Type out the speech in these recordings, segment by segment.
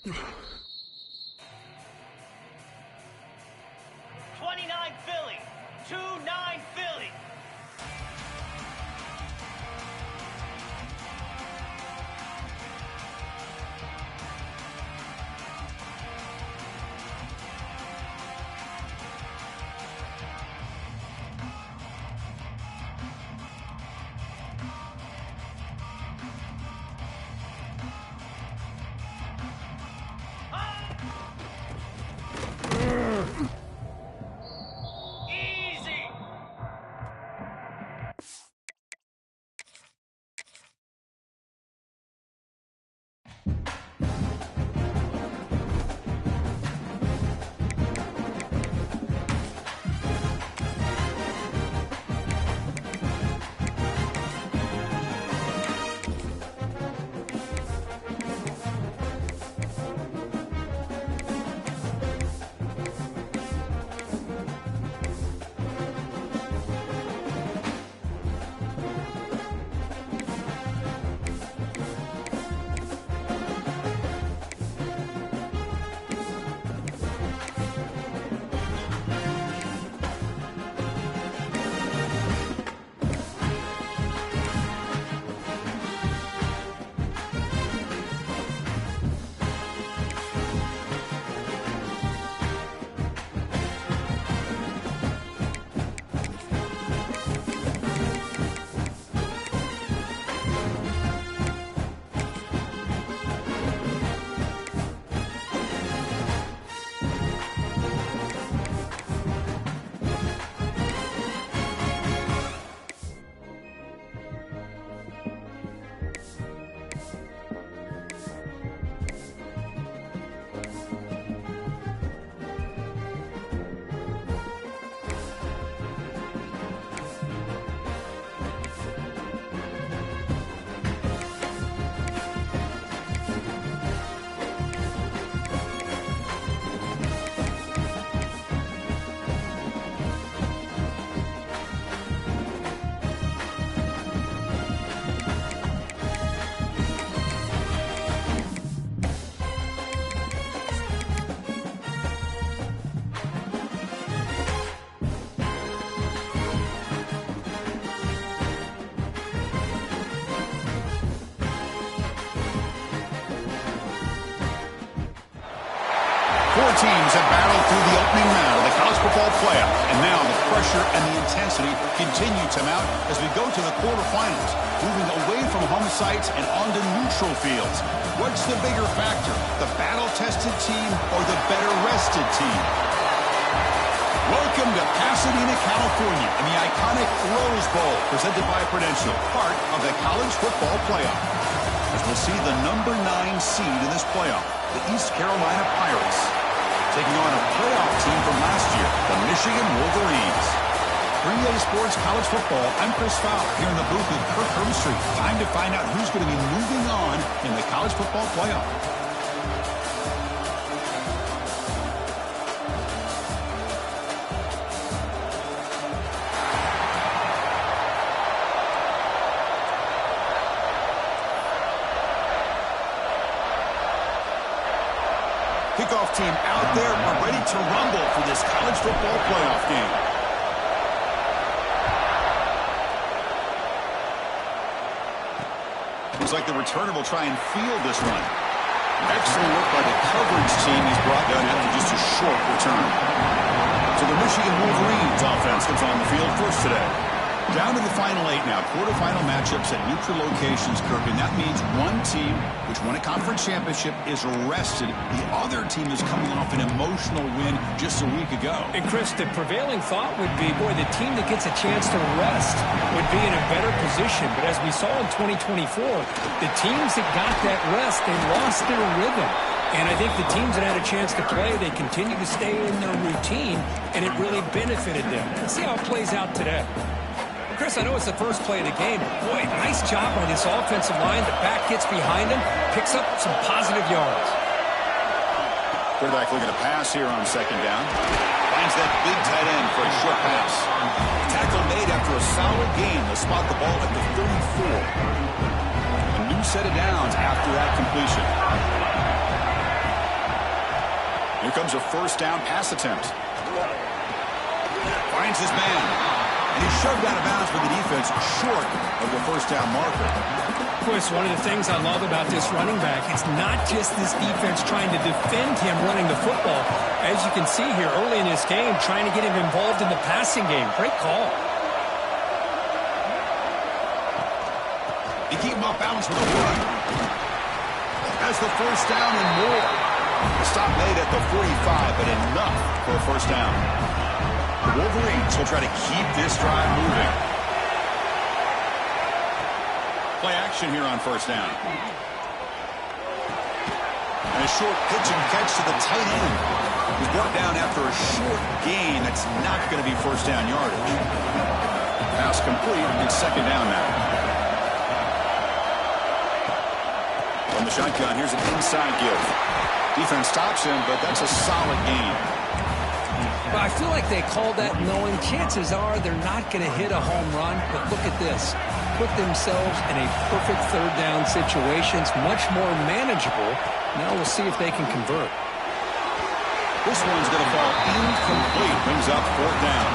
29 Philly, 2-9 Philly. Easy. 4 teams have battled through the opening round of the college football playoff, and now the pressure and the intensity continue to mount as we go to the quarterfinals, moving away from home sites and onto neutral fields. What's the bigger factor, the battle-tested team or the better-rested team? Welcome to Pasadena, California, and the iconic Rose Bowl, presented by Prudential, part of the college football playoff. As we'll see the number 9 seed in this playoff, the East Carolina Pirates, taking on a playoff team from last year, the Michigan Wolverines. 3A Sports College Football, I'm Chris Fowler, here in the booth with Kirk Herbstreit. Time to find out who's going to be moving on in the college football playoff. Kickoff team out there are ready to rumble for this college football playoff game. Looks like the returner will try and field this one. Excellent work by the coverage team. He's brought down after just a short return. So the Michigan Wolverines offense comes on the field first today. Down to the final 8 now. Quarterfinal matchups at neutral locations, Kirk, and that means one team, which won a conference championship, is rested. The other team is coming off an emotional win just a week ago. And, Chris, the prevailing thought would be, boy, the team that gets a chance to rest would be in a better position. But as we saw in 2024, the teams that got that rest, they lost their rhythm. And I think the teams that had a chance to play, they continue to stay in their routine, and it really benefited them. Let's see how it plays out today. Chris, I know it's the first play of the game, but boy, nice job on this offensive line. The back gets behind him, picks up some positive yards. Quarterback looking to pass here on second down. Finds that big tight end for a short pass. Tackle made after a solid gain. They'll spot the ball at the 34. A new set of downs after that completion. Here comes a first down pass attempt. Finds his man. And he's shoved out of bounds for the defense short of the first down marker. Of course, one of the things I love about this running back, it's not just this defense trying to defend him running the football. As you can see here early in this game, trying to get him involved in the passing game. Great call. They keep him off balance with a run. Has the first down and more. The stop made at the 45, but enough for a first down. The Wolverines will try to keep this drive moving. Play action here on first down. And a short pitch and catch to the tight end. He's brought down after a short gain. That's not going to be first down yardage. Pass complete. It's second down now. From the shotgun, here's an inside give. Defense stops him, but that's a solid gain. Well, I feel like they called that knowing chances are they're not going to hit a home run. But look at this. Put themselves in a perfect third down situation. It's much more manageable. Now we'll see if they can convert. This one's going to fall incomplete. Brings up fourth down.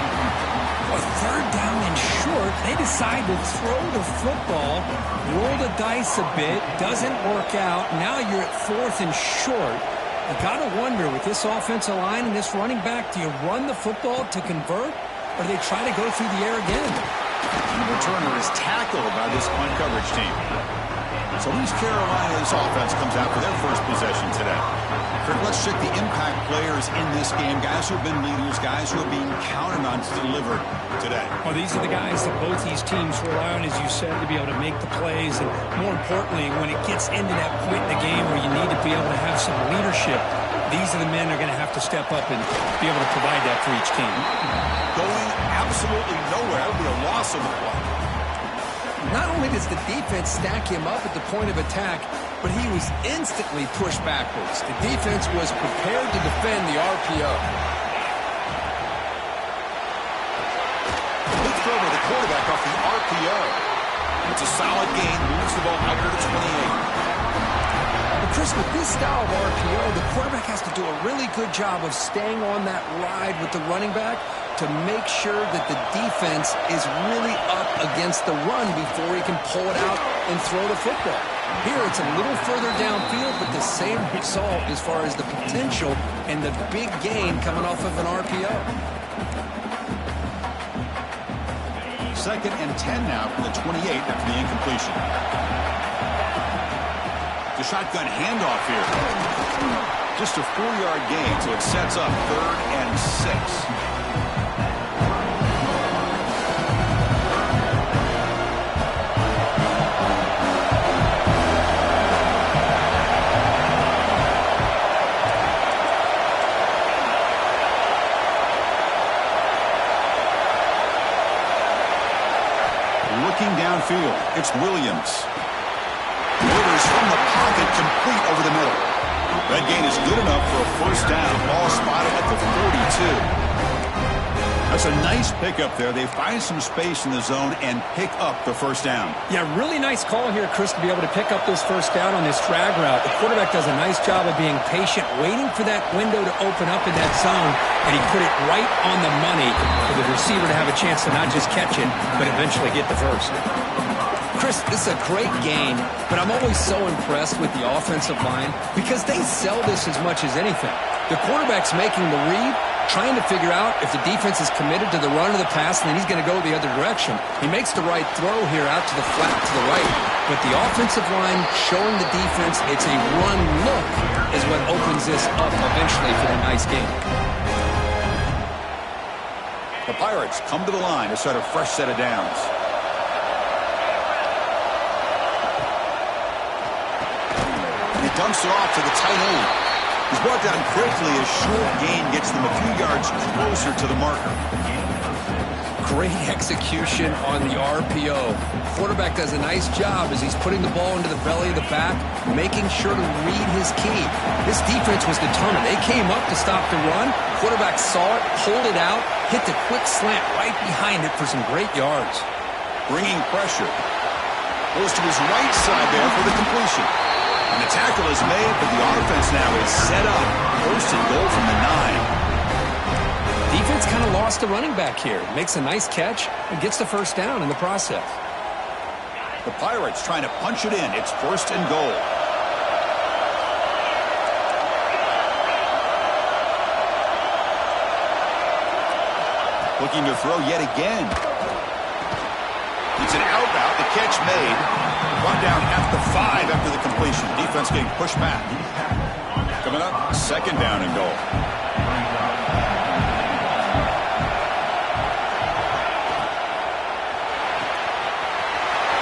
A third down and short. They decide to throw the football, roll the dice a bit, doesn't work out. Now you're at fourth and short. You got to wonder, with this offensive line and this running back, do you run the football to convert, or do they try to go through the air again? The returner is tackled by this punt coverage team. So East Carolina's offense comes out for their first possession today. Kirk, let's check the impact players in this game. Guys who have been leaders, guys who are being counted on to deliver today. Well, these are the guys that both these teams rely on, as you said, to be able to make the plays. And more importantly, when it gets into that point in the game where you need to be able to have some leadership, these are the men that are going to have to step up and be able to provide that for each team. Going absolutely nowhere. That would be a loss of the play. Not only does the defense stack him up at the point of attack, but he was instantly pushed backwards. The defense was prepared to defend the RPO. Let's throw to the quarterback off the RPO. It's a solid gain. Moves the ball under the 28. Chris, with this style of RPO, the quarterback has to do a really good job of staying on that ride with the running back to make sure that the defense is really up against the run before he can pull it out and throw the football. Here, it's a little further downfield, but the same result as far as the potential and the big gain coming off of an RPO. Second and 10 now from the 28 after the incompletion. The shotgun handoff here. Just a 4-yard gain, so it sets up 3rd and 6. Looking downfield, it's Williams. Orders from the pocket, complete over the middle. That gain is good enough for a first down. Ball spotted at the 42. That's a nice pickup there. They find some space in the zone and pick up the first down. Yeah, really nice call here, Chris, to be able to pick up this first down on this drag route. The quarterback does a nice job of being patient, waiting for that window to open up in that zone, and he put it right on the money for the receiver to have a chance to not just catch it, but eventually get the first. Chris, this is a great game, but I'm always so impressed with the offensive line because they sell this as much as anything. The quarterback's making the read, trying to figure out if the defense is committed to the run or the pass, and then he's going to go the other direction. He makes the right throw here out to the flat to the right, but the offensive line showing the defense it's a run look is what opens this up eventually for a nice game. The Pirates come to the line to start a fresh set of downs. He dumps it off to the tight end. He's brought down quickly as short gain gets them a few yards closer to the marker. Great execution on the RPO. Quarterback does a nice job as he's putting the ball into the belly of the back, making sure to read his key. This defense was determined. They came up to stop the run. Quarterback saw it, pulled it out, hit the quick slant right behind it for some great yards. Bringing pressure. Goes to his right side there for the completion. And the tackle tackle is made, but the offense now is set up. First and goal from the 9. Defense kind of lost the running back here. Makes a nice catch and gets the first down in the process. The Pirates trying to punch it in. It's first and goal. Looking to throw yet again. It's an out route. The catch made. Brought down at the 5 after the completion. Defense getting pushed back. Coming up, second down and goal.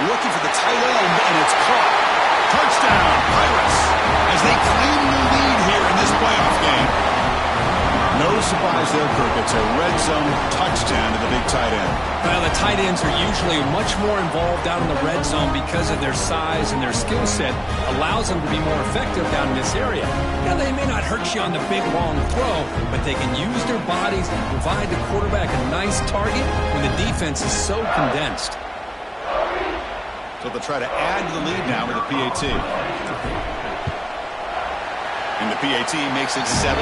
Looking for the tight end, and it's caught. Touchdown, Pirates, as they claim the lead here in this playoff game. No surprise there, Kirk. It's a red zone touchdown to the big tight end. Well, the tight ends are usually much more involved down in the red zone because of their size and their skill set allows them to be more effective down in this area. Now, they may not hurt you on the big, long throw, but they can use their bodies to provide the quarterback a nice target when the defense is so condensed. So they'll try to add to the lead now with a PAT. And the PAT makes it 7-0.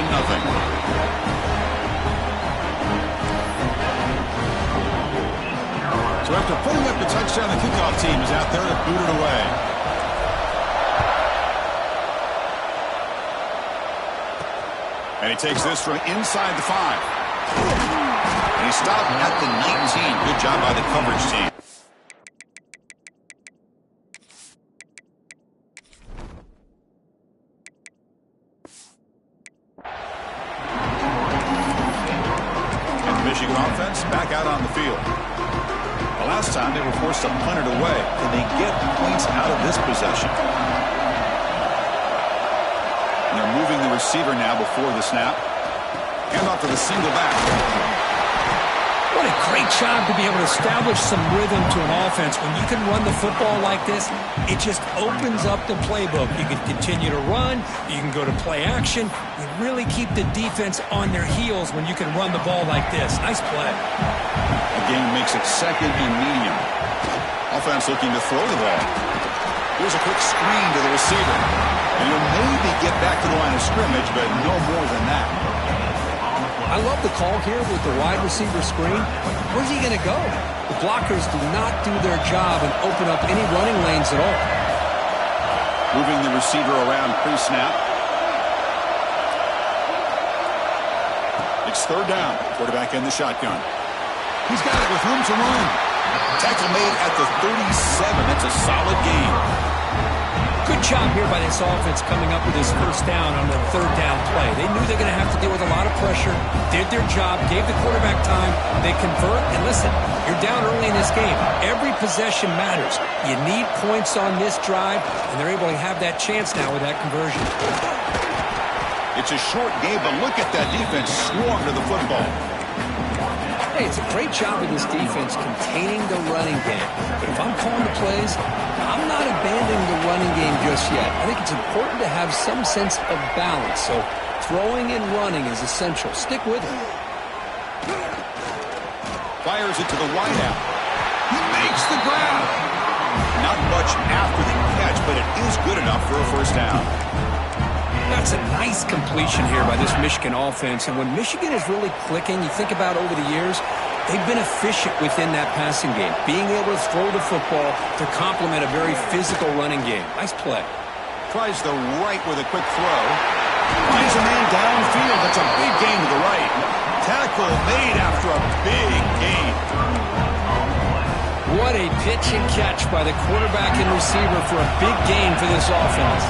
So after putting up the touchdown, the kickoff team is out there to boot it away. And he takes this from inside the 5. And he stopped at the 19. Good job by the coverage team. Michigan offense back out on the field. The last time they were forced to punt it away. Can they get points out of this possession? And they're moving the receiver now before the snap. Hand off to the single back. What a great job to be able to establish some rhythm to an offense. When you can run the football like this, it just opens up the playbook. You can continue to run. You can go to play action. You really keep the defense on their heels when you can run the ball like this. Nice play. A game makes it second and medium. Offense looking to throw the ball. Here's a quick screen to the receiver. And he'll maybe get back to the line of scrimmage, but no more than that. I love the call here with the wide receiver screen. Where's he going to go? The blockers do not do their job and open up any running lanes at all. Moving the receiver around pre-snap. It's third down. Quarterback in the shotgun. He's got it with room to run. Tackle made at the 37. That's a solid gain. Good job here by this offense coming up with this first down on the third down play. They knew they're going to have to deal with a lot of pressure, did their job, gave the quarterback time, they convert, and listen, you're down early in this game. Every possession matters. You need points on this drive, and they're able to have that chance now with that conversion. It's a short game, but look at that defense swarm to the football. Hey, it's a great job of this defense containing the running game. But if I'm calling the plays, I'm not abandoning the running game just yet. I think it's important to have some sense of balance. So throwing and running is essential. Stick with it. Fires it to the wideout. He makes the grab. Not much after the catch, but it is good enough for a first down. That's a nice completion here by this Michigan offense. And when Michigan is really clicking, you think about over the years, they've been efficient within that passing game, being able to throw the football to complement a very physical running game. Nice play. Tries the right with a quick throw. Finds a man downfield. That's a big gain to the right. Tackle made after a big gain. What a pitch and catch by the quarterback and receiver for a big gain for this offense.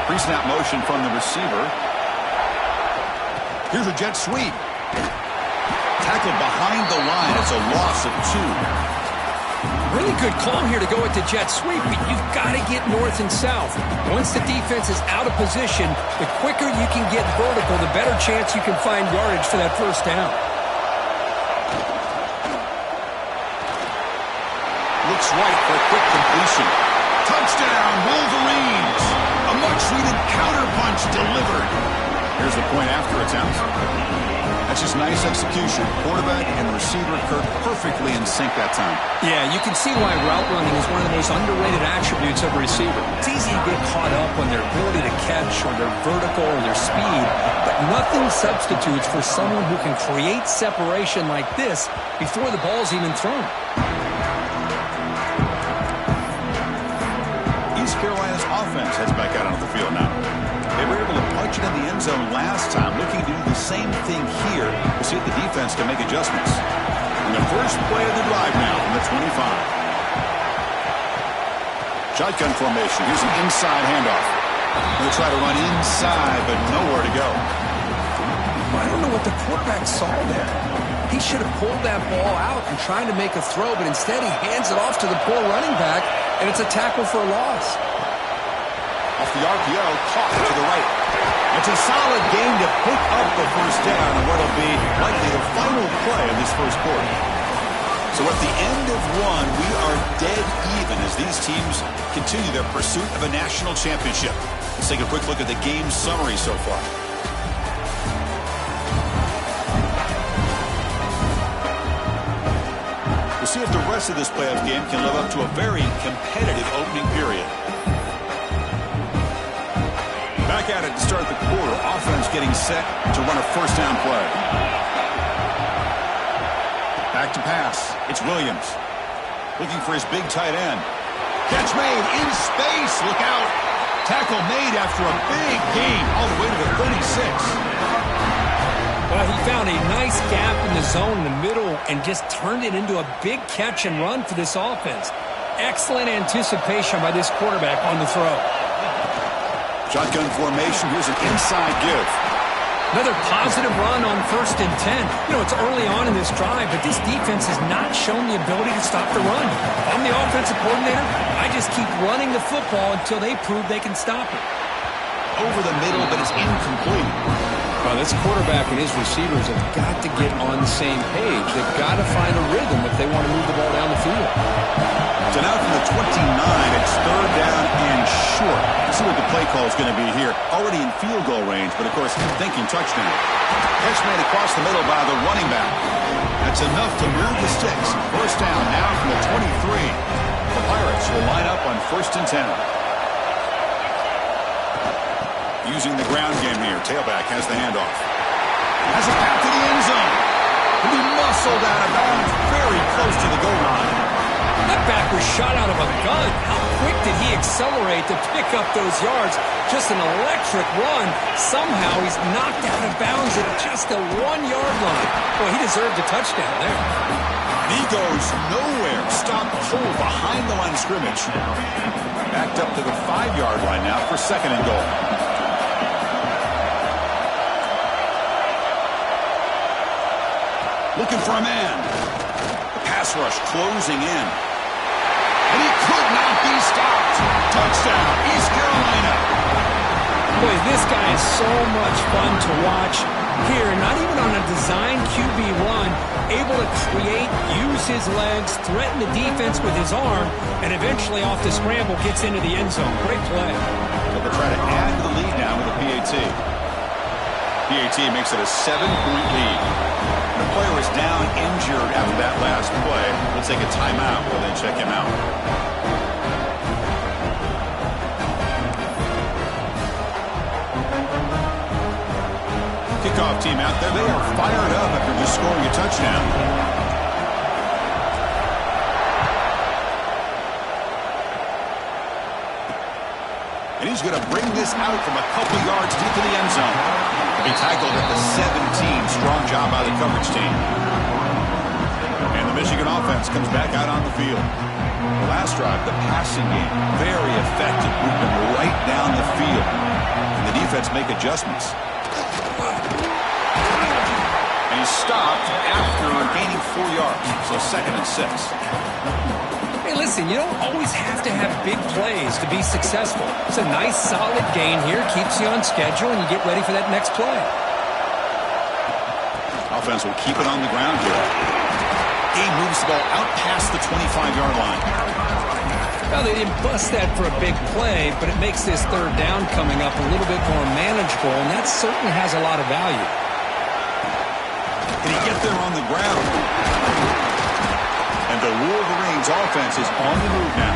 Pre-snap motion from the receiver. Here's a jet sweep. Tackled behind the line. It's a loss of 2. Really good call here to go with the jet sweep, but you've got to get north and south. Once the defense is out of position, the quicker you can get vertical, the better chance you can find yardage for that first down. Looks right for a quick completion. Touchdown, Wolverines! A much-needed counterpunch delivered. Here's the point after attempt. That's just nice execution. Quarterback and receiver Kirk perfectly in sync that time. Yeah, you can see why route running is one of the most underrated attributes of a receiver. It's easy to get caught up on their ability to catch or their vertical or their speed, but nothing substitutes for someone who can create separation like this before the ball's even thrown. East Carolina's offense heads back out onto the field now. They were able to punch it in the end zone last time, looking to do the same thing here to see if the defense can make adjustments. And the first play of the drive now from the 25. Shotgun formation. Here's an inside handoff. They'll try to run inside, but nowhere to go. I don't know what the quarterback saw there. He should have pulled that ball out and tried to make a throw, but instead he hands it off to the poor running back, and it's a tackle for a loss. Off the RPO, caught to the right. It's a solid game to pick up the first down and what will be likely the final play of this first quarter. So at the end of one, we are dead even as these teams continue their pursuit of a national championship. Let's take a quick look at the game summary so far. We'll see if the rest of this playoff game can live up to a very competitive opening period. Back at it to start the quarter. Offense getting set to run a first down play. Back to pass. It's Williams. Looking for his big tight end. Catch made in space. Look out. Tackle made after a big gain all the way to the 36. Well, he found a nice gap in the zone in the middle and just turned it into a big catch and run for this offense. Excellent anticipation by this quarterback on the throw. Shotgun formation. Here's an inside give. Another positive run on 1st and 10. You know, it's early on in this drive, but this defense has not shown the ability to stop the run. I'm the offensive coordinator. I just keep running the football until they prove they can stop it. Over the middle, but it's incomplete. Well, this quarterback and his receivers have got to get on the same page. They've got to find a rhythm if they want to move the ball down the field. So now from the 29, it's third down and short. Let's see what the play call is going to be here. Already in field goal range, but of course thinking touchdown. Catch made across the middle by the running back. That's enough to move the sticks. First down now from the 23. The Pirates will line up on 1st and 10. Using the ground game here. Tailback has the handoff. Has a path to the end zone. Will be muscled out of bounds very close to the goal line. That back was shot out of a gun. How quick did he accelerate to pick up those yards? Just an electric run. Somehow he's knocked out of bounds at just the 1-yard line. Boy, he deserved a touchdown there. He goes nowhere. Stopped cold behind the line of scrimmage. Backed up to the 5-yard line now for 2nd and goal. Looking for a man. The pass rush closing in. And he could not be stopped. Touchdown, East Carolina. Boy, this guy is so much fun to watch here. Not even on a design QB run, able to create, use his legs, threaten the defense with his arm, and eventually off the scramble gets into the end zone. Great play. So they'll try to add to the lead now with a PAT. PAT makes it a 7-point lead. The player is down injured after that last play. We'll take a timeout. We'll then check him out. Kickoff team out there. They are fired up after just scoring a touchdown. And he's going to bring this out from a couple yards deep in the end zone. He tackled at the 17. Strong job by the coverage team. And the Michigan offense comes back out on the field. The last drive, the passing game, very effective. Moving right down the field. And the defense make adjustments. And he's stopped after gaining 4 yards. So 2nd and 6. Hey, listen, you don't always have to have big plays to be successful. It's a nice, solid gain here. Keeps you on schedule, and you get ready for that next play. Offense will keep it on the ground here. He moves the ball out past the 25-yard line. Well, they didn't bust that for a big play, but it makes this third down coming up a little bit more manageable, and that certainly has a lot of value. Can he get there on the ground? And the Wolverines offense is on the move now.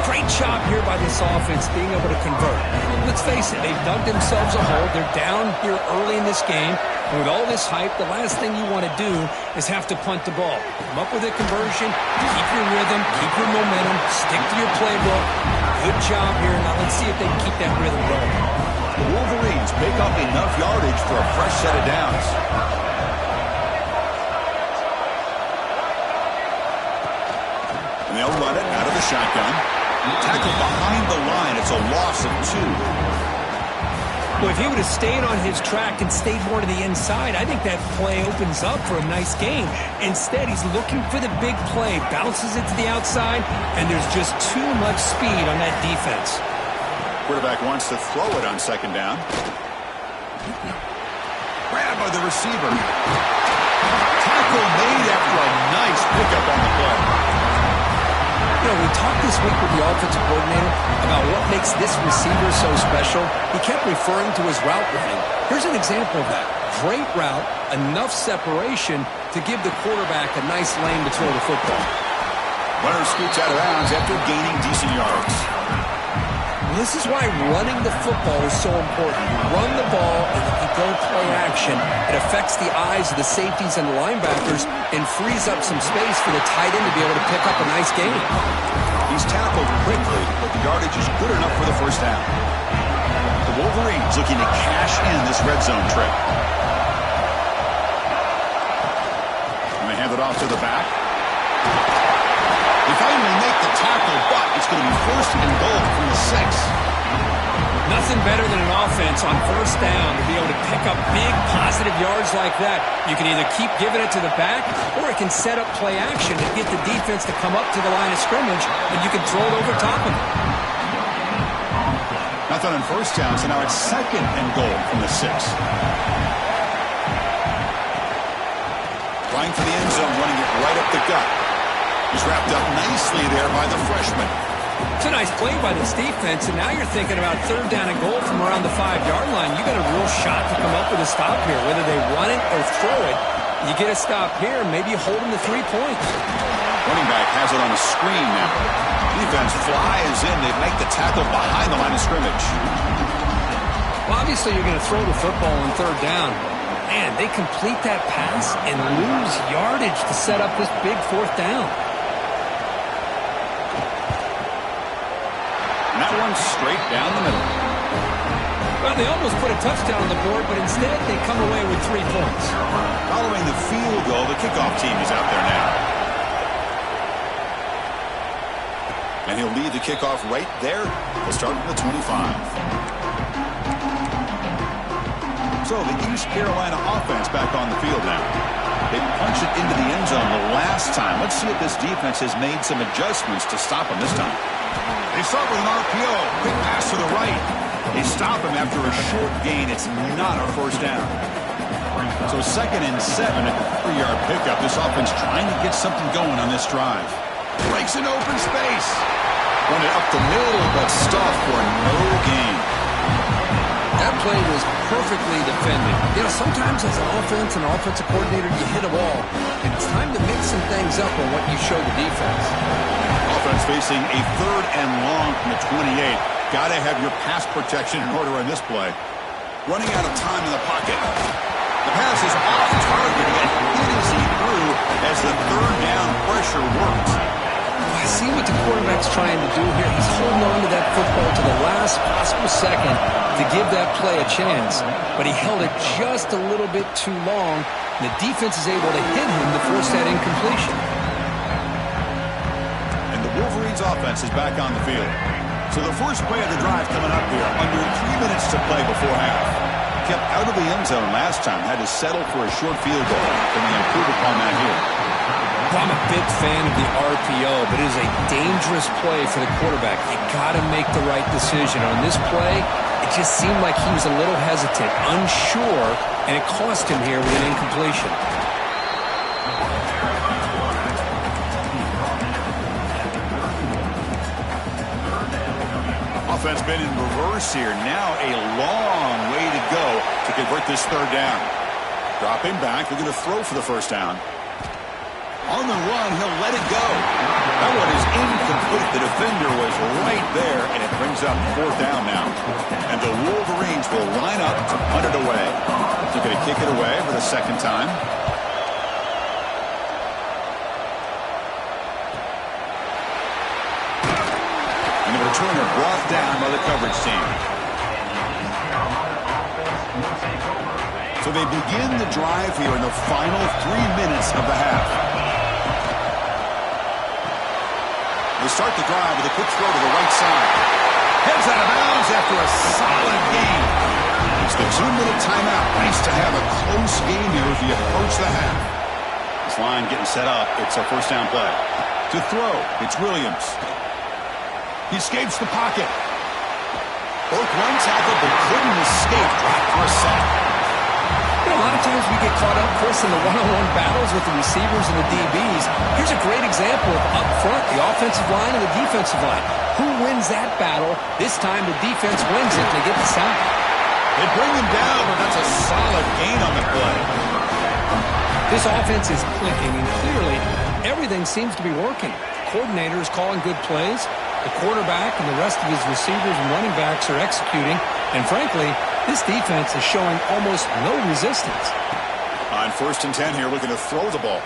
Great job here by this offense being able to convert. Let's face it, they've dug themselves a hole. They're down here early in this game. And with all this hype, the last thing you want to do is have to punt the ball. Come up with a conversion, keep your rhythm, keep your momentum, stick to your playbook. Good job here. Now let's see if they can keep that rhythm going. The Wolverines pick up enough yardage for a fresh set of downs. And they'll run it out of the shotgun. Tackle behind the line. It's a loss of 2. Well, if he would have stayed on his track and stayed more to the inside, I think that play opens up for a nice game. Instead, he's looking for the big play, bounces it to the outside, and there's just too much speed on that defense. Quarterback wants to throw it on second down. Grabbed by the receiver. Tackle made after a nice pickup on the play. You know, we talked this week with the offensive coordinator about what makes this receiver so special. He kept referring to his route running. Here's an example of that. Great route, enough separation to give the quarterback a nice lane to throw the football. Runner scoots out of bounds after gaining decent yards. This is why running the football is so important. You run the ball and if you go play action, it affects the eyes of the safeties and the linebackers and frees up some space for the tight end to be able to pick up a nice gain. He's tackled quickly, but the yardage is good enough for the first down. The Wolverines looking to cash in this red zone trip. And they hand it off to the back. They finally make the tackle, but it's going to be first and goal from the 6. Nothing better than an offense on first down to be able to pick up big positive yards like that. You can either keep giving it to the back, or it can set up play action to get the defense to come up to the line of scrimmage, and you can throw it over top of them. Nothing on first down, so now it's second and goal from the 6. Flying for the end zone, running it right up the gut. He's wrapped up nicely there by the freshman. It's a nice play by this defense, and now you're thinking about third down and goal from around the 5-yard line. You got a real shot to come up with a stop here, whether they run it or throw it. You get a stop here, maybe you hold them to 3 points. Running back has it on a screen now. Defense flies in. They make the tackle behind the line of scrimmage. Well, obviously you're going to throw the football on third down. Man, they complete that pass and lose yardage to set up this big fourth down. And that one's straight down the middle. Well, they almost put a touchdown on the board, but instead they come away with 3 points. Following the field goal, the kickoff team is out there now. And he'll lead the kickoff right there. We'll start from the 25. So the East Carolina offense back on the field now. They punched it into the end zone the last time. Let's see if this defense has made some adjustments to stop them this time. They start with an RPO. Quick pass to the right. They stop him after a short gain. It's not a first down. So second and 7 at the 3-yard pickup. This offense trying to get something going on this drive. Breaks an open space. Run it up the middle, but stopped for no gain. That play was perfectly defended. You know, sometimes as an offense and offensive coordinator, you hit a ball, and it's time to mix some things up on what you show the defense. Offense facing a third and long from the 28. Got to have your pass protection in order on this play. Running out of time in the pocket. The pass is off target, and hit as he threw as the third down pressure works. I see what the quarterback's trying to do here. He's holding on to that football to the last possible second to give that play a chance. But he held it just a little bit too long. And the defense is able to hit him to force that incompletion. And the Wolverines offense is back on the field. So the first play of the drive coming up here, under 3 minutes to play before half. Kept out of the end zone last time, had to settle for a short field goal. Can they improve upon that here? Well, I'm a big fan of the RPO, but it is a dangerous play for the quarterback. You got to make the right decision. On this play, it just seemed like he was a little hesitant, unsure, and it cost him here with an incompletion. offense been in reverse here. Now a long way to go to convert this third down. Dropping back, they're going to throw for the first down. On the run, he'll let it go. That one is incomplete. The defender was right there, and it brings up fourth down now. And the Wolverines will line up to punt it away. They're going to kick it away for the second time. And the returner brought down by the coverage team. So they begin the drive here in the final 3 minutes of the half. They start the drive with a quick throw to the right side. Heads out of bounds after a solid gain. It's the 2-minute timeout. Nice to have a close game here as we approach the half. This line getting set up. It's a first down play. To throw, it's Williams. He escapes the pocket. Broke one tackle but couldn't escape. Dropped for a sack. You know, a lot of times we get caught up, Chris, in the one-on-one battles with the receivers and the DBs. Here's a great example of up front, the offensive line and the defensive line. Who wins that battle? This time the defense wins it. They get the sack. They bring him down, but that's a solid gain on the play. This offense is clicking, and clearly everything seems to be working. The coordinator is calling good plays. The quarterback and the rest of his receivers and running backs are executing. And frankly, this defense is showing almost no resistance. On 1st and 10 here, looking to throw the ball.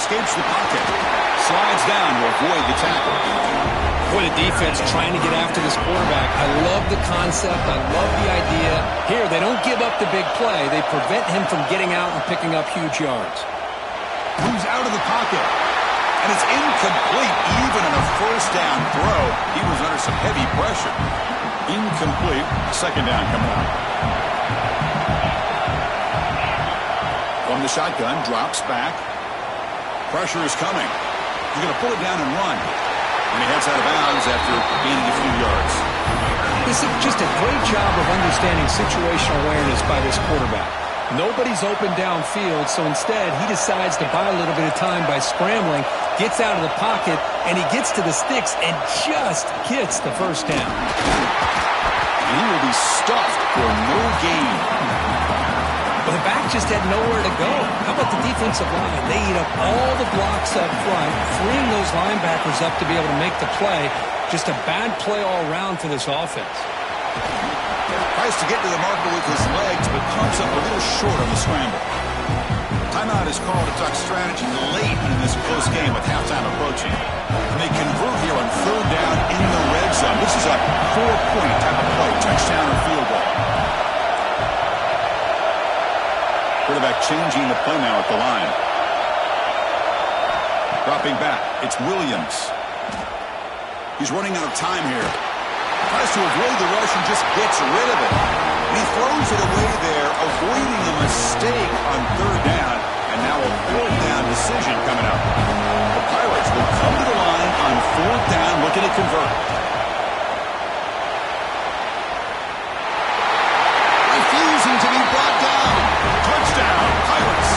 Escapes the pocket. Slides down to avoid the tackle. Boy, the defense trying to get after this quarterback. I love the concept. I love the idea. Here, they don't give up the big play. They prevent him from getting out and picking up huge yards. Moves out of the pocket. And it's incomplete. Even in a first down throw, he was under some heavy pressure. Incomplete. Second down coming up. From the shotgun, drops back. Pressure is coming. He's going to pull it down and run. And he heads out of bounds after gaining a few yards. This is just a great job of understanding situational awareness by this quarterback. Nobody's open downfield, so instead he decides to buy a little bit of time by scrambling, gets out of the pocket, and he gets to the sticks and just gets the first down. And he will be stuffed for no gain. But the back just had nowhere to go. How about the defensive line? They eat up all the blocks up front, freeing those linebackers up to be able to make the play. Just a bad play all around for this offense. Tries to get to the marker with his legs, but comes up a little short on the scramble. Timeout is called to talk strategy late in this close game with halftime approaching. And they convert here on third down in the red zone. This is a 4-point type of play, touchdown or field goal. Quarterback changing the play now at the line. Dropping back, it's Williams. He's running out of time here. Tries to avoid the rush and just gets rid of it. And he throws it away there, avoiding a mistake on third down. And now a fourth down decision coming up. The Pirates will come to the line on fourth down, looking to convert. Refusing to be brought down. Touchdown, Pirates.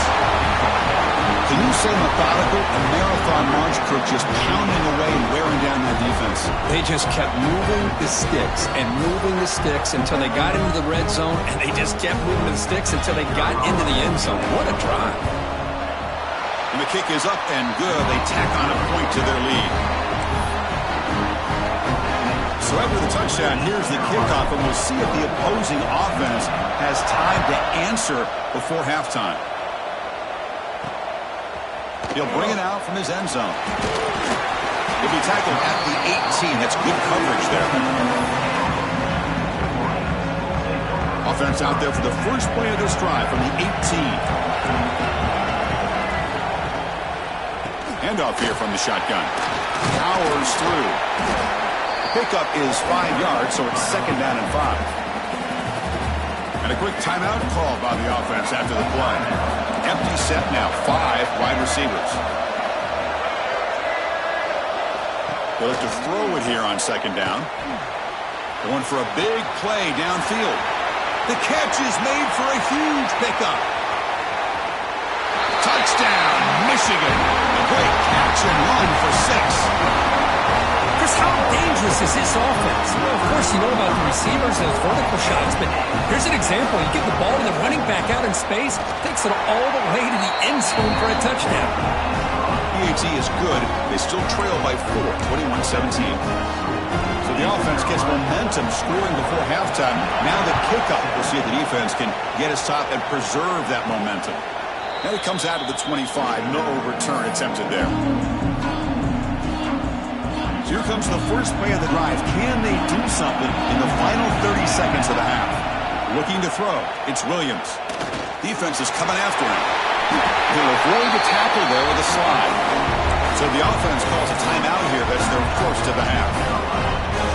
Can you say methodical? A marathon march, Kirk, just pounding away and wearing down that defense. They just kept moving the sticks and moving the sticks until they got into the red zone, and they just kept moving the sticks until they got into the end zone. What a drive. And the kick is up and good. They tack on a point to their lead. So after the touchdown, here's the kickoff, and we'll see if the opposing offense has time to answer before halftime. He'll bring it out from his end zone. He'll be tackled at the 18. That's good coverage there. Offense out there for the first play of this drive from the 18. Handoff here from the shotgun. Powers through. Pickup is 5 yards, so it's second down and 5. And a quick timeout called by the offense after the play. Empty set now, 5 wide receivers. They look to throw it here on second down. Going for a big play downfield. The catch is made for a huge pickup. Touchdown, Michigan. A great catch and run for 6. Chris, how dangerous is this offense? Well, of course, you know about the receivers and those vertical shots, but here's an example. You give the ball to the running back out in space, takes it all the way to the end zone for a touchdown. PAT is good. They still trail by 4, 21-17. So the offense gets momentum scoring before halftime. Now the kickoff. We'll see if the defense can get a stop and preserve that momentum. Now it comes out to the 25. No return attempted there. So here comes the first play of the drive. Can they do something in the final 30 seconds of the half? Looking to throw. It's Williams. Defense is coming after him. He'll avoid the tackle there with a slide. So the offense calls a timeout here. That's their first of the half.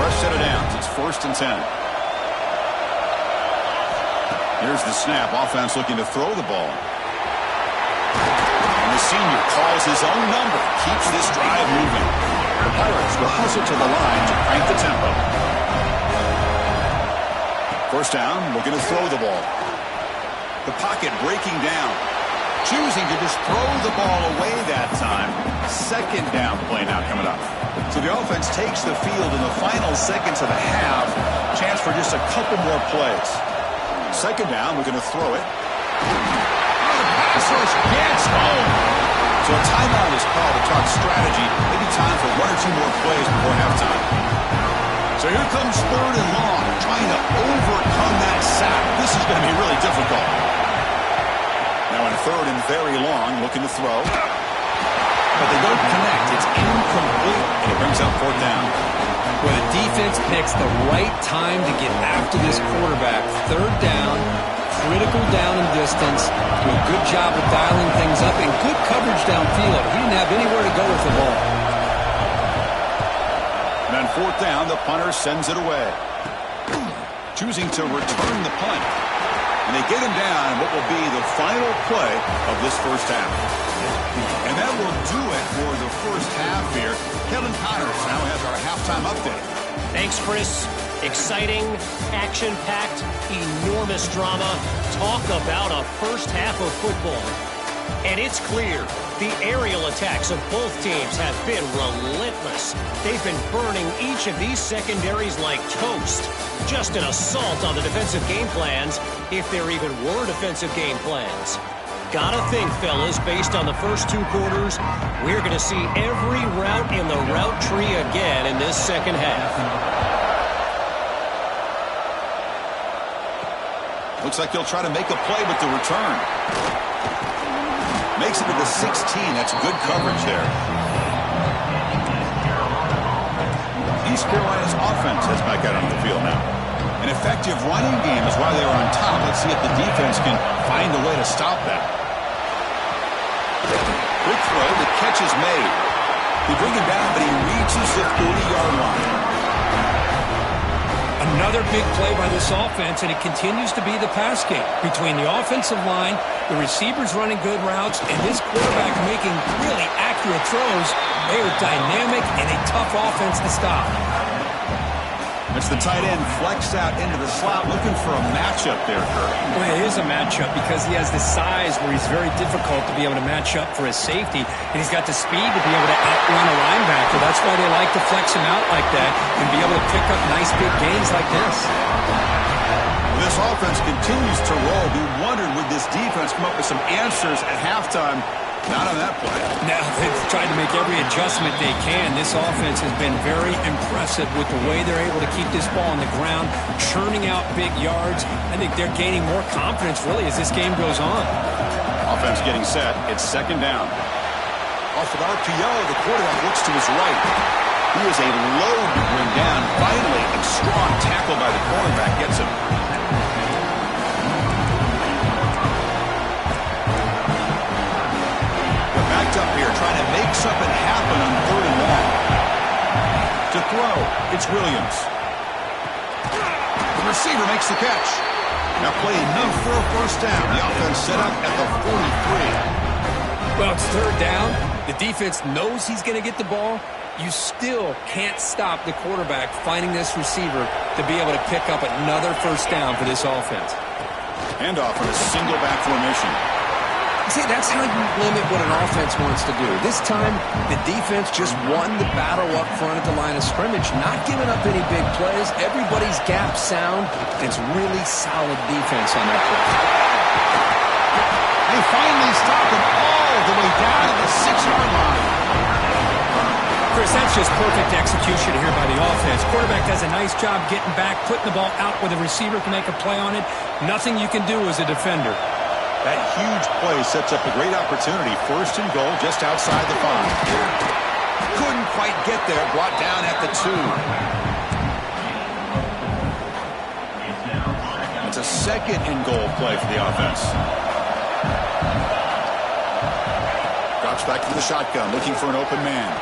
Fresh set of downs. It's 1st and 10. Here's the snap. Offense looking to throw the ball. And the senior calls his own number. Keeps this drive moving. The Pirates will hustle to the line to crank the tempo. First down. Looking to throw the ball. The pocket breaking down. Choosing to just throw the ball away that time. Second down play now coming up. So the offense takes the field in the final seconds of the half. Chance for just a couple more plays. Second down, we're going to throw it. Oh, the pass rush gets home. So a timeout is called to talk strategy. Maybe time for 1 or 2 more plays before halftime. So here comes 3rd and long, trying to overcome that sack. This is going to be really difficult. Now in 3rd and very long, looking to throw. But they don't connect. It's incomplete, and it brings up 4th down. Well, the defense picks the right time to get after this quarterback. 3rd down, critical down and distance. Do a good job of dialing things up and good coverage downfield. He didn't have anywhere to go with the ball. And on 4th down, the punter sends it away. Choosing to return the punt. And they get him down in what will be the final play of this first half. And that will do it for the first half here. Kevin Connors now has our halftime update. Thanks, Chris. Exciting, action-packed, enormous drama. Talk about a first half of football. And it's clear the aerial attacks of both teams have been relentless. They've been burning each of these secondaries like toast. Just an assault on the defensive game plans, if there even were defensive game plans. Gotta think, fellas, based on the first 2 quarters, we're going to see every route in the route tree again in this second half. Looks like they'll try to make a play with the return. Makes it to the 16. That's good coverage there. East Carolina's offense heads back out onto the field now. An effective running game is why they were on top. Let's see if the defense can find a way to stop that. Quick throw. The catch is made. They bring him down, but he reaches the 30-yard line. Another big play by this offense, and it continues to be the pass game. Between the offensive line, the receivers running good routes, and this quarterback making really accurate throws, they are dynamic and a tough offense to stop. It's the tight end flexed out into the slot, looking for a matchup there, Kurt. Well, it is a matchup because he has the size where he's very difficult to be able to match up for his safety, and he's got the speed to be able to outrun a linebacker. That's why they like to flex him out like that and be able to pick up nice big gains like this. Well, this offense continues to roll. We wondered, would this defense come up with some answers at halftime? Not on that play. Now, they've tried to make every adjustment they can. This offense has been very impressive with the way they're able to keep this ball on the ground, churning out big yards. I think they're gaining more confidence, really, as this game goes on. Offense getting set. It's 2nd down. Off of RPO, the quarterback looks to his right. He is a load to bring down. Finally, a strong tackle by the cornerback gets him. Up here trying to make something happen on 3rd and long. To throw, it's Williams. The receiver makes the catch. Now playing enough for a first down. The offense set up at the 43. Well, it's 3rd down. The defense knows he's going to get the ball. You still can't stop the quarterback finding this receiver to be able to pick up another first down for this offense. Handoff on a single back formation. See, that's how you limit what an offense wants to do. This time, the defense just won the battle up front at the line of scrimmage, not giving up any big plays. Everybody's gap sound, and it's really solid defense on that play. They finally stop him all the way down to the 6-yard line. Chris, that's just perfect execution here by the offense. Quarterback does a nice job getting back, putting the ball out where the receiver can make a play on it. Nothing you can do as a defender. That huge play sets up a great opportunity. 1st and goal just outside the 5. Couldn't quite get there. Brought down at the 2. It's a 2nd and goal play for the offense. Drops back to the shotgun, looking for an open man.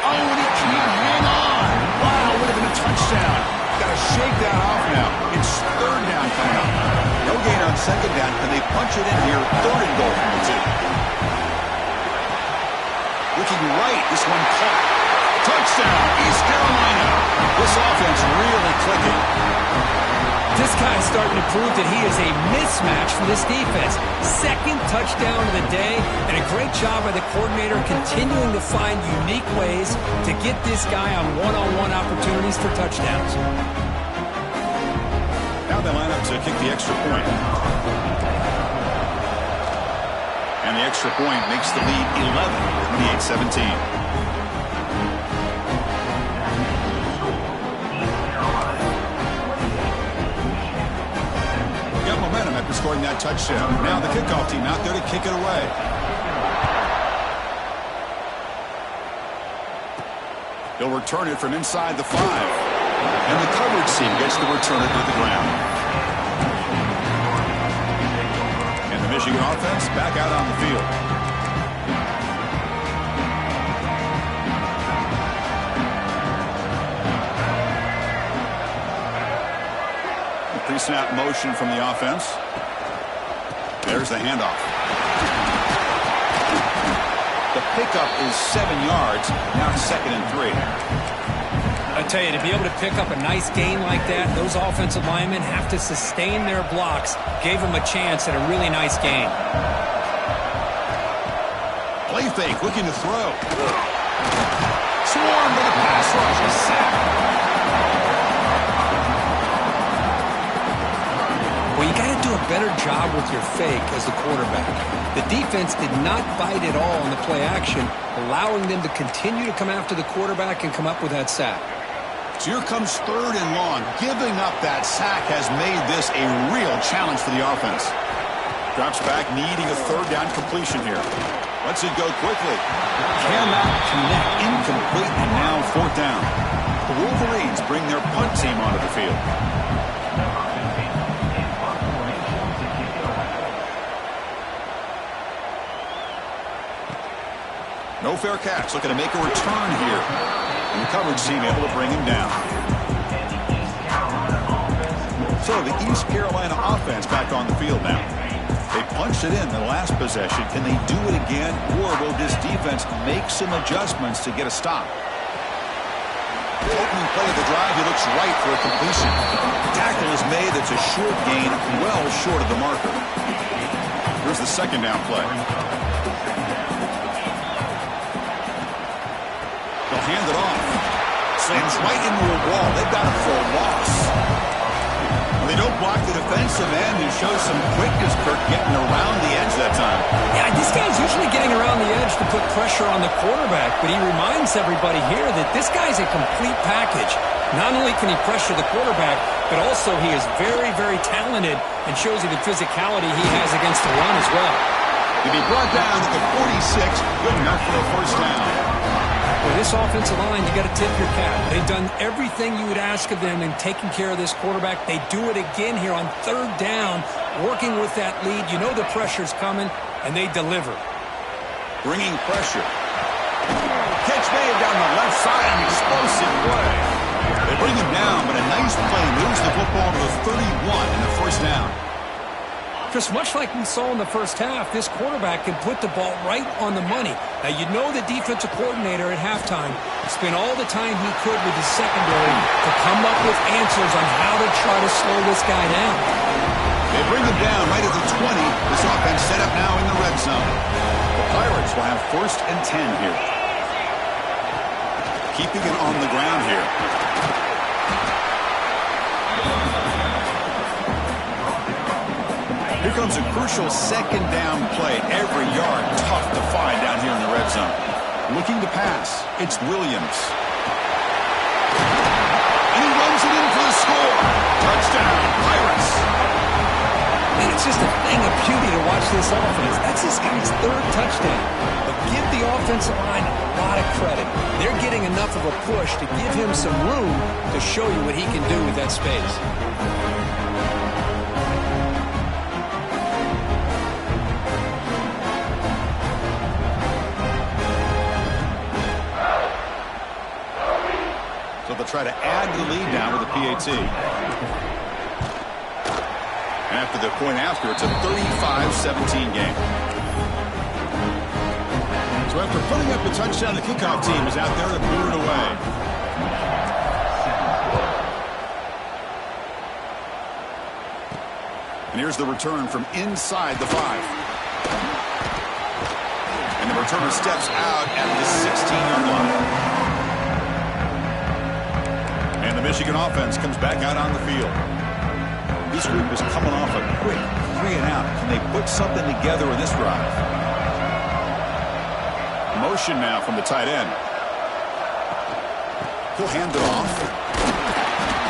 Oh, and he can't hang on. Wow, would have been a touchdown. Got to shake that off now. It's 3rd down coming up. No gain on 2nd down. Can they punch it in here? 3rd and goal from the 2. Looking right. This one caught. Touchdown, East Carolina. This offense really clicking. This guy is starting to prove that he is a mismatch for this defense. 2nd touchdown of the day, and a great job by the coordinator continuing to find unique ways to get this guy on one-on-one opportunities for touchdowns. Now they line up to kick the extra point. And the extra point makes the lead 11, 28-17. After scoring that touchdown. Now the kickoff team out there to kick it away. He'll return it from inside the 5. And the coverage team gets the returner to the ground. And the Michigan offense back out on the field. Pre-snap motion from the offense. There's the handoff. The pickup is 7 yards. Now 2nd and 3. I tell you, to be able to pick up a nice gain like that, those offensive linemen have to sustain their blocks. Gave them a chance at a really nice gain. Play fake, looking to throw. Swarmed by the pass rush. A sack. Well, you got to do a better job with your fake as the quarterback. The defense did not bite at all on the play action, allowing them to continue to come after the quarterback and come up with that sack. So here comes 3rd and long. Giving up that sack has made this a real challenge for the offense. Drops back, needing a 3rd down completion here. Lets it go quickly. Cannot connect. Incomplete, and now 4th down. The Wolverines bring their punt team onto the field. No fair catch, looking to make a return here. And the coverage team able to bring him down. So the East Carolina offense back on the field now. They punched it in the last possession. Can they do it again, or will this defense make some adjustments to get a stop? The opening play of the drive, he looks right for a completion. The tackle is made. That's a short gain, well short of the marker. Here's the 2nd down play. They'll hand it off. Slams right into a wall. They've got him for a loss. Well, they don't block the defensive end and show some quickness, Kirk, getting around the edge that time. Yeah, this guy's usually getting around the edge to put pressure on the quarterback, but he reminds everybody here that this guy's a complete package. Not only can he pressure the quarterback, but also he is very, very talented and shows you the physicality he has against the run as well. To be brought down to the 46, good enough for a 1st down. With this offensive line, you got to tip your cap. They've done everything you would ask of them in taking care of this quarterback. They do it again here on 3rd down, working with that lead. You know the pressure's coming, and they deliver. Bringing pressure. Catch made down the left side, an explosive play. They bring him down, but a nice play moves the football to the 31 and the 1st down. Chris, much like we saw in the first half, this quarterback can put the ball right on the money. Now, you know the defensive coordinator at halftime spent all the time he could with his secondary to come up with answers on how to try to slow this guy down. They bring him down right at the 20. This offense set up now in the red zone. The Pirates will have 1st and 10 here. Keeping it on the ground here. Here comes a crucial 2nd down play. Every yard tough to find down here in the red zone. Looking to pass. It's Williams. And he runs it in for the score. Touchdown, Pirates. And it's just a thing of beauty to watch this offense. That's this guy's 3rd touchdown. But give the offensive line a lot of credit. They're getting enough of a push to give him some room to show you what he can do with that space. So they'll try to add to the lead now with a PAT. And after the point after, it's a 35-17 game. So after putting up the touchdown, the kickoff team is out there to boot it away. And here's the return from inside the 5. And the returner steps out at the 16-yard line. And the Michigan offense comes back out on the field. This group is coming off a quick 3-and-out. Can they put something together in this drive? Motion now from the tight end. He'll hand it off.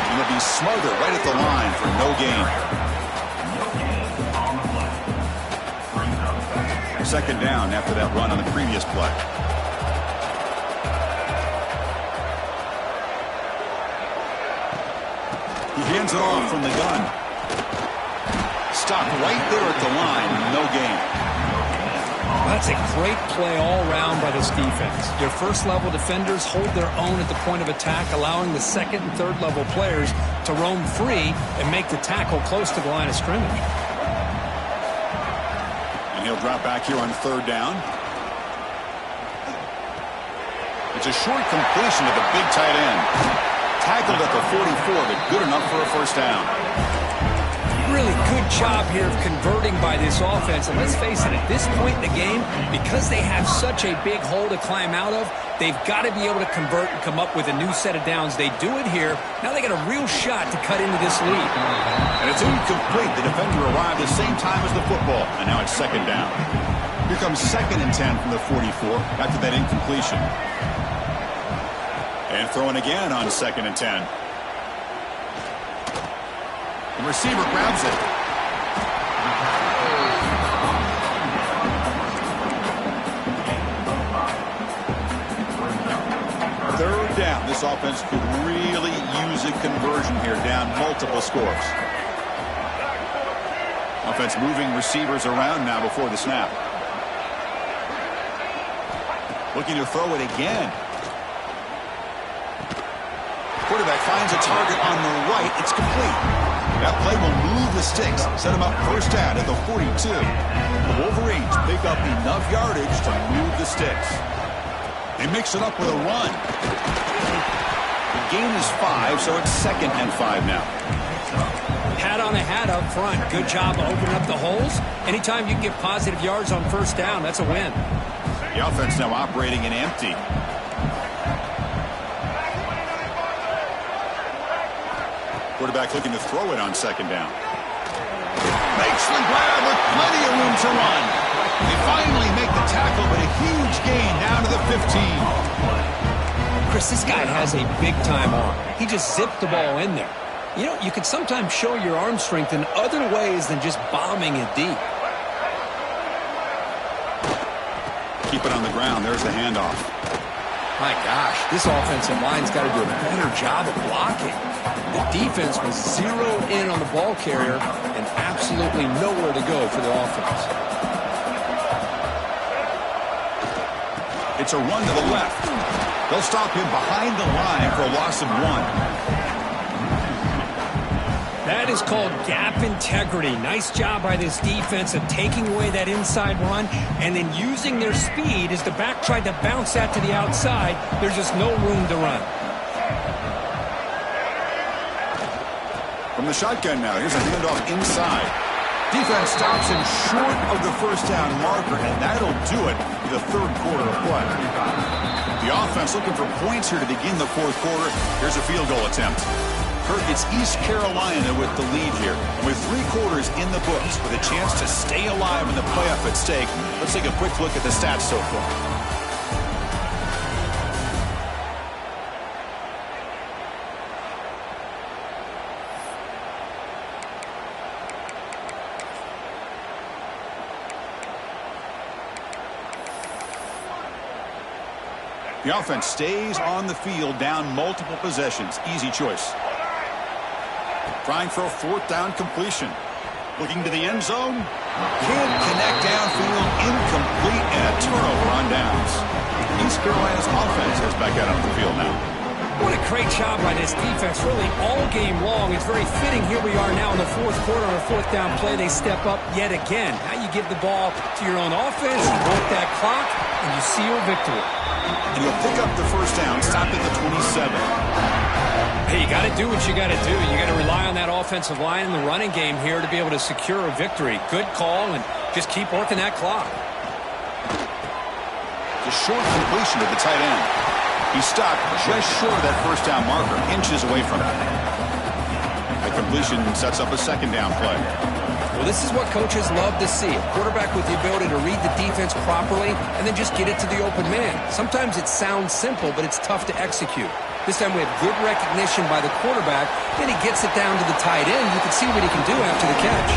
And he'll be smothered right at the line for no gain. 2nd down after that run on the previous play. He hands it off from the gun. Stopped right there at the line. No gain. That's a great play all around by this defense. Your first-level defenders hold their own at the point of attack, allowing the 2nd and 3rd level players to roam free and make the tackle close to the line of scrimmage. And he'll drop back here on 3rd down. It's a short completion to the big tight end. Tackled at the 44, but good enough for a 1st down. Really good job here of converting by this offense. And let's face it, at this point in the game, because they have such a big hole to climb out of, they've got to be able to convert and come up with a new set of downs. They do it here. Now they got a real shot to cut into this lead. And it's incomplete. The defender arrived the same time as the football. And now it's 2nd down. Here comes 2nd and 10 from the 44 after that incompletion. And throwing again on 2nd and 10. The receiver grabs it. Third down. This offense could really use a conversion here, down multiple scores. Offense moving receivers around now before the snap. Looking to throw it again. Quarterback finds a target on the right. It's complete. That play will move the sticks. Set him up 1st down at the 42. The Wolverines pick up enough yardage to move the sticks. They mix it up with a run. The gain is 5, so it's 2nd and 5 now. Hat on a hat up front. Good job of opening up the holes. Anytime you can get positive yards on 1st down, that's a win. The offense now operating in empty. Quarterback looking to throw it on 2nd down. Makes the grab with plenty of room to run. They finally make the tackle, but a huge gain down to the 15. Chris, this guy has a big-time arm. He just zipped the ball in there. You know, you can sometimes show your arm strength in other ways than just bombing it deep. Keep it on the ground. There's the handoff. My gosh, this offensive line's got to do a better job of blocking. The defense was zeroed in on the ball carrier and absolutely nowhere to go for the offense. It's a run to the left. They'll stop him behind the line for a loss of 1. That is called gap integrity. Nice job by this defense of taking away that inside run and then using their speed as the back tried to bounce that to the outside. There's just no room to run. From the shotgun now, here's a handoff inside. Defense stops him short of the first down marker, and that'll do it for the third quarter of play. The offense looking for points here to begin the fourth quarter. Here's a field goal attempt. Kirk, it's East Carolina with the lead here. And with 3 quarters in the books, with a chance to stay alive in the playoff at stake, let's take a quick look at the stats so far. The offense stays on the field down multiple possessions. Easy choice. Trying for a 4th down completion. Looking to the end zone. Can't connect downfield. Incomplete, and a turnover on downs. East Carolina's offense is back out on the field now. What a great job by this defense, really all game long. It's very fitting. Here we are now in the fourth quarter on a 4th down play. They step up yet again. Now you give the ball to your own offense, you work that clock, and you seal victory. And you'll pick up the first down, stopping the 27. Hey, you got to do what you got to do. You got to rely on that offensive line in the running game here to be able to secure a victory. Good call, and just keep working that clock. The short completion to the tight end. He stopped just short of that first down marker, inches away from it. The completion sets up a 2nd down play. Well, this is what coaches love to see. A quarterback with the ability to read the defense properly and then just get it to the open man. Sometimes it sounds simple, but it's tough to execute. This time we have good recognition by the quarterback. Then he gets it down to the tight end. You can see what he can do after the catch.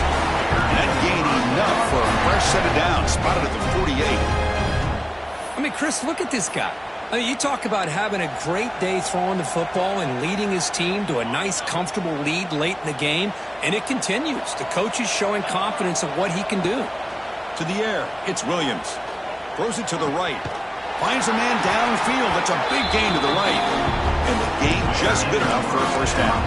That gain enough for a fresh set of downs, spotted at the 48. I mean, Chris, look at this guy. I mean, you talk about having a great day throwing the football and leading his team to a nice, comfortable lead late in the game, and it continues. The coach is showing confidence of what he can do. To the air, it's Williams. Throws it to the right. Finds a man downfield. That's a big gain to the right. And the gain just good enough for a first down.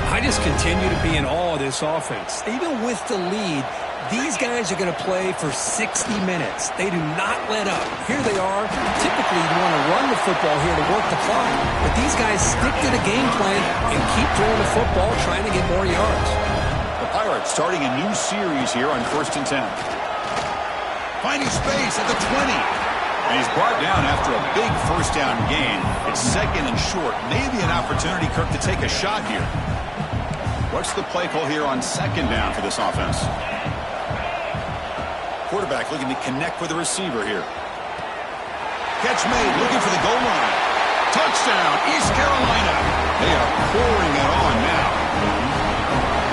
I just continue to be in awe of this offense. Even with the lead, these guys are going to play for 60 minutes. They do not let up. Here they are. Typically, you want to run the football here to work the clock. But these guys stick to the game plan and keep throwing the football, trying to get more yards. The Pirates starting a new series here on 1st and 10. Finding space at the 20. And he's brought down after a big first down gain. It's 2nd and short. Maybe an opportunity, Kirk, to take a shot here. What's the play call here on 2nd down for this offense? Quarterback looking to connect with the receiver here. Catch made, looking for the goal line. Touchdown, East Carolina. They are pouring it on now.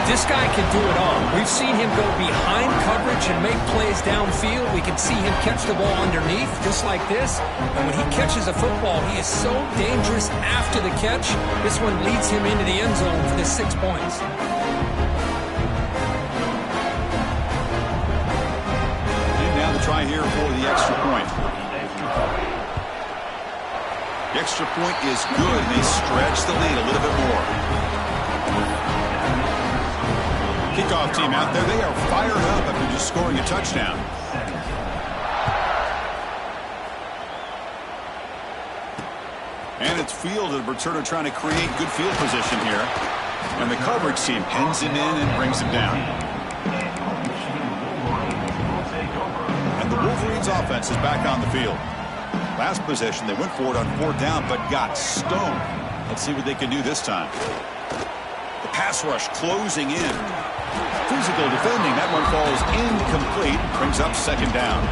This guy can do it all. We've seen him go behind coverage and make plays downfield. We can see him catch the ball underneath, just like this. And when he catches a football, he is so dangerous after the catch. This one leads him into the end zone for the 6 points. Try here for the extra point. The extra point is good. They stretch the lead a little bit more. Kickoff team out there. They are fired up after just scoring a touchdown. And it's fielded. Returner trying to create good field position here. And the coverage team pins him in and brings him down. Wolverines offense is back on the field. Last possession, they went for it on 4th down, but got stoned. Let's see what they can do this time. The pass rush closing in. Physical defending. That one falls incomplete. Brings up 2nd down.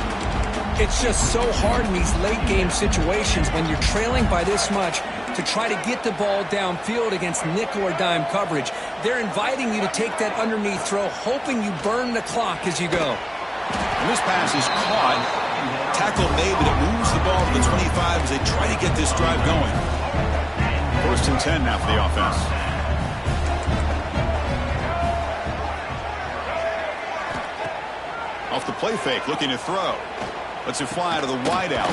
It's just so hard in these late game situations when you're trailing by this much to try to get the ball downfield against nickel or dime coverage. They're inviting you to take that underneath throw, hoping you burn the clock as you go. And this pass is caught. Tackle made, but it moves the ball to the 25 as they try to get this drive going. 1st and 10 now for the offense. Off the play fake, looking to throw. Lets it fly to the wideout.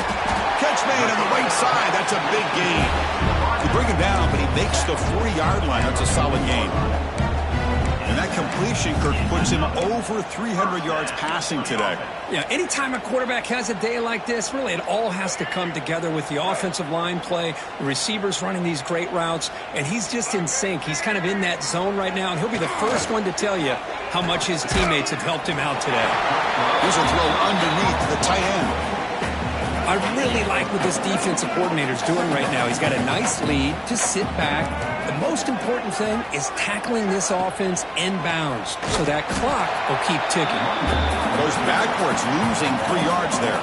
Catch made on the right side. That's a big gain. They bring him down, but he makes the 40-yard line. That's a solid gain. And that completion, Kirk, puts him over 300 yards passing today. Yeah, anytime a quarterback has a day like this, really it all has to come together with the offensive line play, the receivers running these great routes, and he's just in sync. He's kind of in that zone right now, and he'll be the first one to tell you how much his teammates have helped him out today. Here's a throw underneath the tight end. I really like what this defensive coordinator's doing right now. He's got a nice lead. Just sit back. The most important thing is tackling this offense inbounds so that clock will keep ticking. Goes backwards, losing 3 yards there.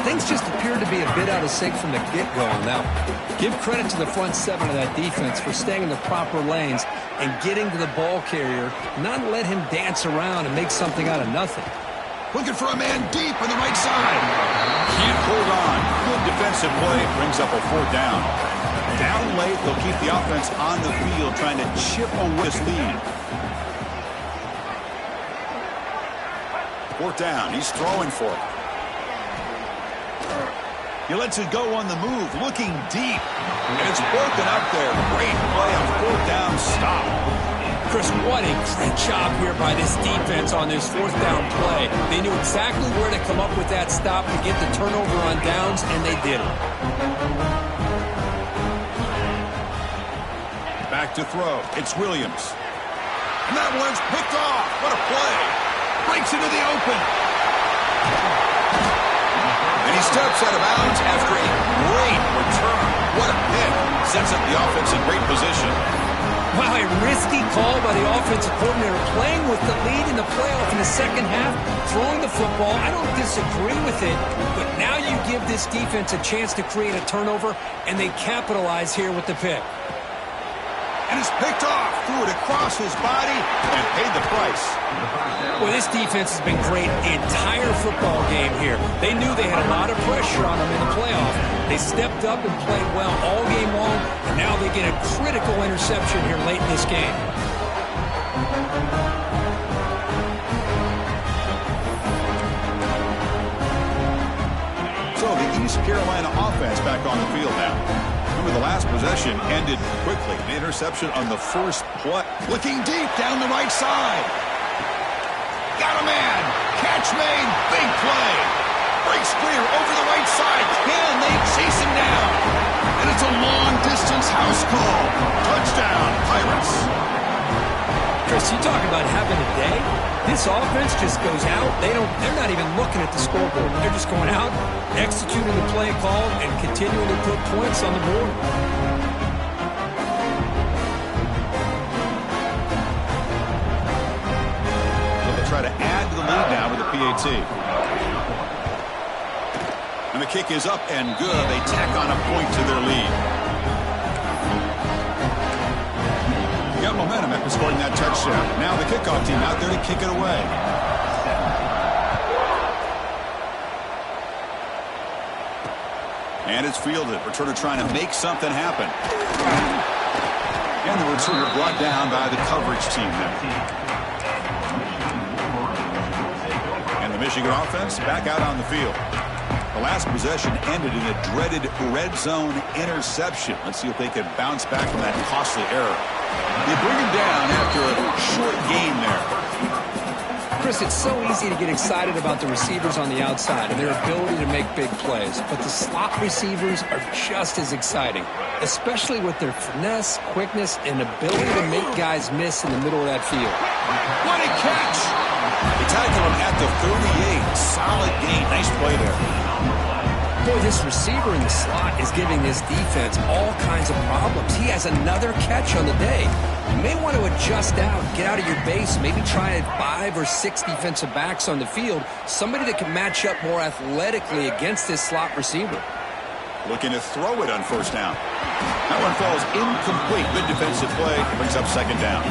Things just appear to be a bit out of sync from the get-go on that one. Give credit to the front seven of that defense for staying in the proper lanes and getting to the ball carrier, not let him dance around and make something out of nothing. Looking for a man deep on the right side. Can't hold on. Good defensive play. Brings up a 4th down. Down late, they'll keep the offense on the field trying to chip away this lead. 4th down. He's throwing for it. He lets it go on the move, looking deep. And it's broken up there. Great play on 4th down stop. Chris, what a great job here by this defense on this 4th down play. They knew exactly where to come up with that stop to get the turnover on downs, and they did it. Back to throw. It's Williams. And that one's picked off. What a play. Breaks into the open. And he steps out of bounds after a great return. What a pick. Sets up the offense in great position. Wow, a risky call by the offensive coordinator, playing with the lead in the playoff in the second half, throwing the football. I don't disagree with it, but now you give this defense a chance to create a turnover, and they capitalize here with the pick. And it's picked off, threw it across his body, and paid the price. Well, this defense has been great the entire football game here. They knew they had a lot of pressure on them in the playoff. They stepped up and played well all game long, and now they get a critical interception here late in this game. So the East Carolina offense back on the field now. Remember, the last possession ended quickly. An interception on the first play. Looking deep down the right side. Got a man. Catch made. Big play. Breaks clear over the right side. Can they chase him down? And it's a long-distance house call. Touchdown, Pirates. Chris, you talk about having a day. This offense just goes out. They're not even looking at the scoreboard. They're just going out, executing the play call, and continuing to put points on the board. They'll try to add to the lead now with the PAT. And the kick is up and good. They tack on a point to their lead. Got momentum after scoring that touchdown. Now the kickoff team out there to kick it away. And it's fielded. Returner trying to make something happen. And the returner brought down by the coverage team there. And the Michigan offense back out on the field. The last possession ended in a dreaded red zone interception. Let's see if they can bounce back from that costly error. They bring him down after a short gain there. Chris, it's so easy to get excited about the receivers on the outside and their ability to make big plays, but the slot receivers are just as exciting, especially with their finesse, quickness, and ability to make guys miss in the middle of that field. What a catch! They tackle him at the 38. Solid gain. Nice play there. Boy, this receiver in the slot is giving this defense all kinds of problems. He has another catch on the day. You may want to adjust out, get out of your base, maybe try 5 or 6 defensive backs on the field, somebody that can match up more athletically against this slot receiver. Looking to throw it on first down. That one falls incomplete. Good defensive play. Brings up second down.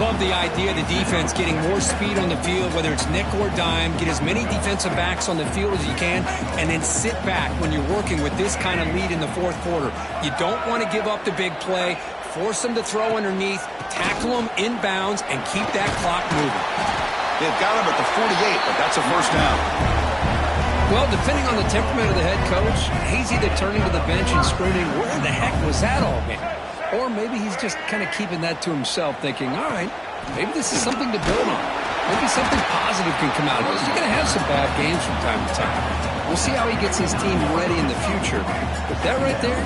Love the idea of the defense getting more speed on the field, whether it's nickel or dime. Get as many defensive backs on the field as you can, and then sit back when you're working with this kind of lead in the fourth quarter. You don't want to give up the big play. Force them to throw underneath, tackle them inbounds, and keep that clock moving. They've got him at the 48, but that's a first down. Well, depending on the temperament of the head coach, he's either turning to the bench and screaming, where the heck was that all game? Or maybe he's just kind of keeping that to himself, thinking, all right, maybe this is something to build on. Maybe something positive can come out of this. You're going to have some bad games from time to time. We'll see how he gets his team ready in the future. But that right there,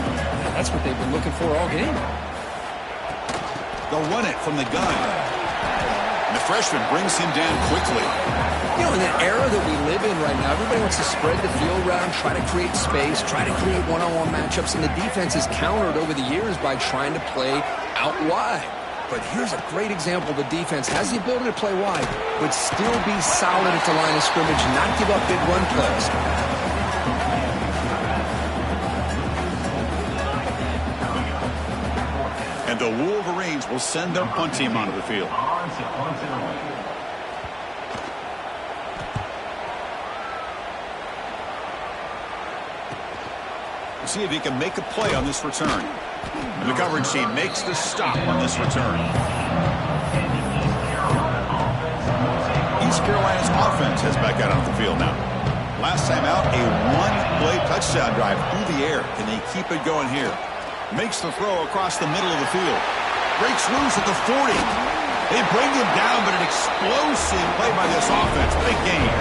that's what they've been looking for all game. They'll run it from the gun. And the freshman brings him down quickly. You know, in the era that we live in right now, everybody wants to spread the field around, try to create space, try to create one-on-one matchups, and the defense has countered over the years by trying to play out wide. But here's a great example. The defense has the ability to play wide, but still be solid at the line of scrimmage and not give up big run plays. And the Wolverines will send their punt team onto the field. We'll see if he can make a play on this return. The coverage team makes the stop on this return. East Carolina's offense heads back out on the field now. Last time out, a one-play touchdown drive through the air. Can they keep it going here? Makes the throw across the middle of the field. Breaks loose at the 40. They bring him down, but an explosive play by this offense. Big game.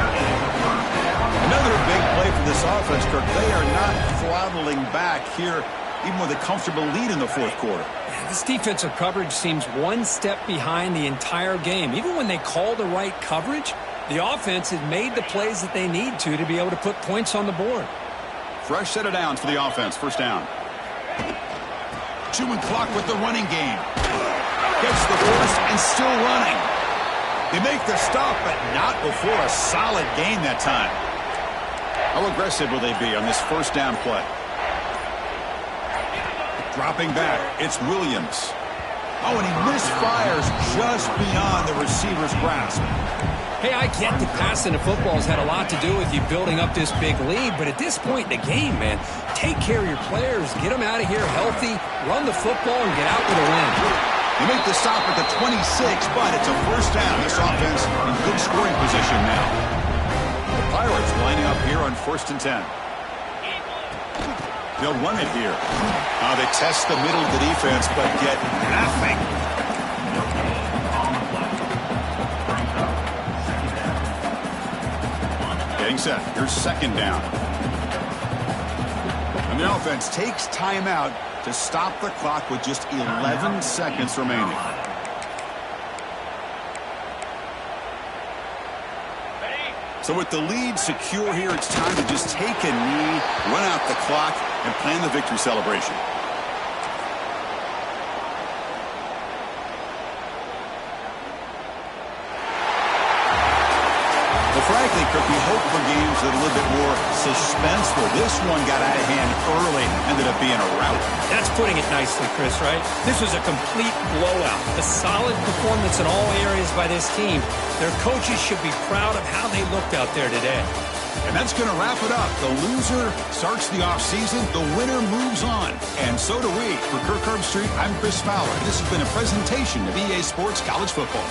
Another big play for this offense, Kirk. They are not throttling back here, even with a comfortable lead in the fourth quarter. This defensive coverage seems one step behind the entire game. Even when they call the right coverage, the offense has made the plays that they need to be able to put points on the board. Fresh set of downs for the offense. First down. Chewing clock with the running game. Gets the first and still running. They make the stop, but not before a solid gain that time. How aggressive will they be on this first down play? Dropping back, it's Williams. Oh, and he misfires just beyond the receiver's grasp. Hey, I get that passing the football has had a lot to do with you building up this big lead, but at this point in the game, man, take care of your players, get them out of here healthy, run the football, and get out with a win. They make the stop at the 26, but it's a first down. This offense in good scoring position now. The Pirates lining up here on 1st and 10. They'll run it here. They test the middle of the defense, but get nothing. Getting set. Here's second down. And the offense takes timeout to stop the clock with just 11 seconds remaining. So with the lead secure here, it's time to just take a knee, run out the clock, and plan the victory celebration. Well, frankly, Kirk, we hope for games that are a little bit more suspenseful. This one got out of hand early, ended up being a rout. That's putting it nicely, Chris, right? This was a complete blowout. A solid performance in all areas by this team. Their coaches should be proud of how they looked out there today. And that's going to wrap it up. The loser starts the offseason. The winner moves on. And so do we. For Kirk Herbstreit, I'm Chris Fowler. This has been a presentation of EA Sports College Football.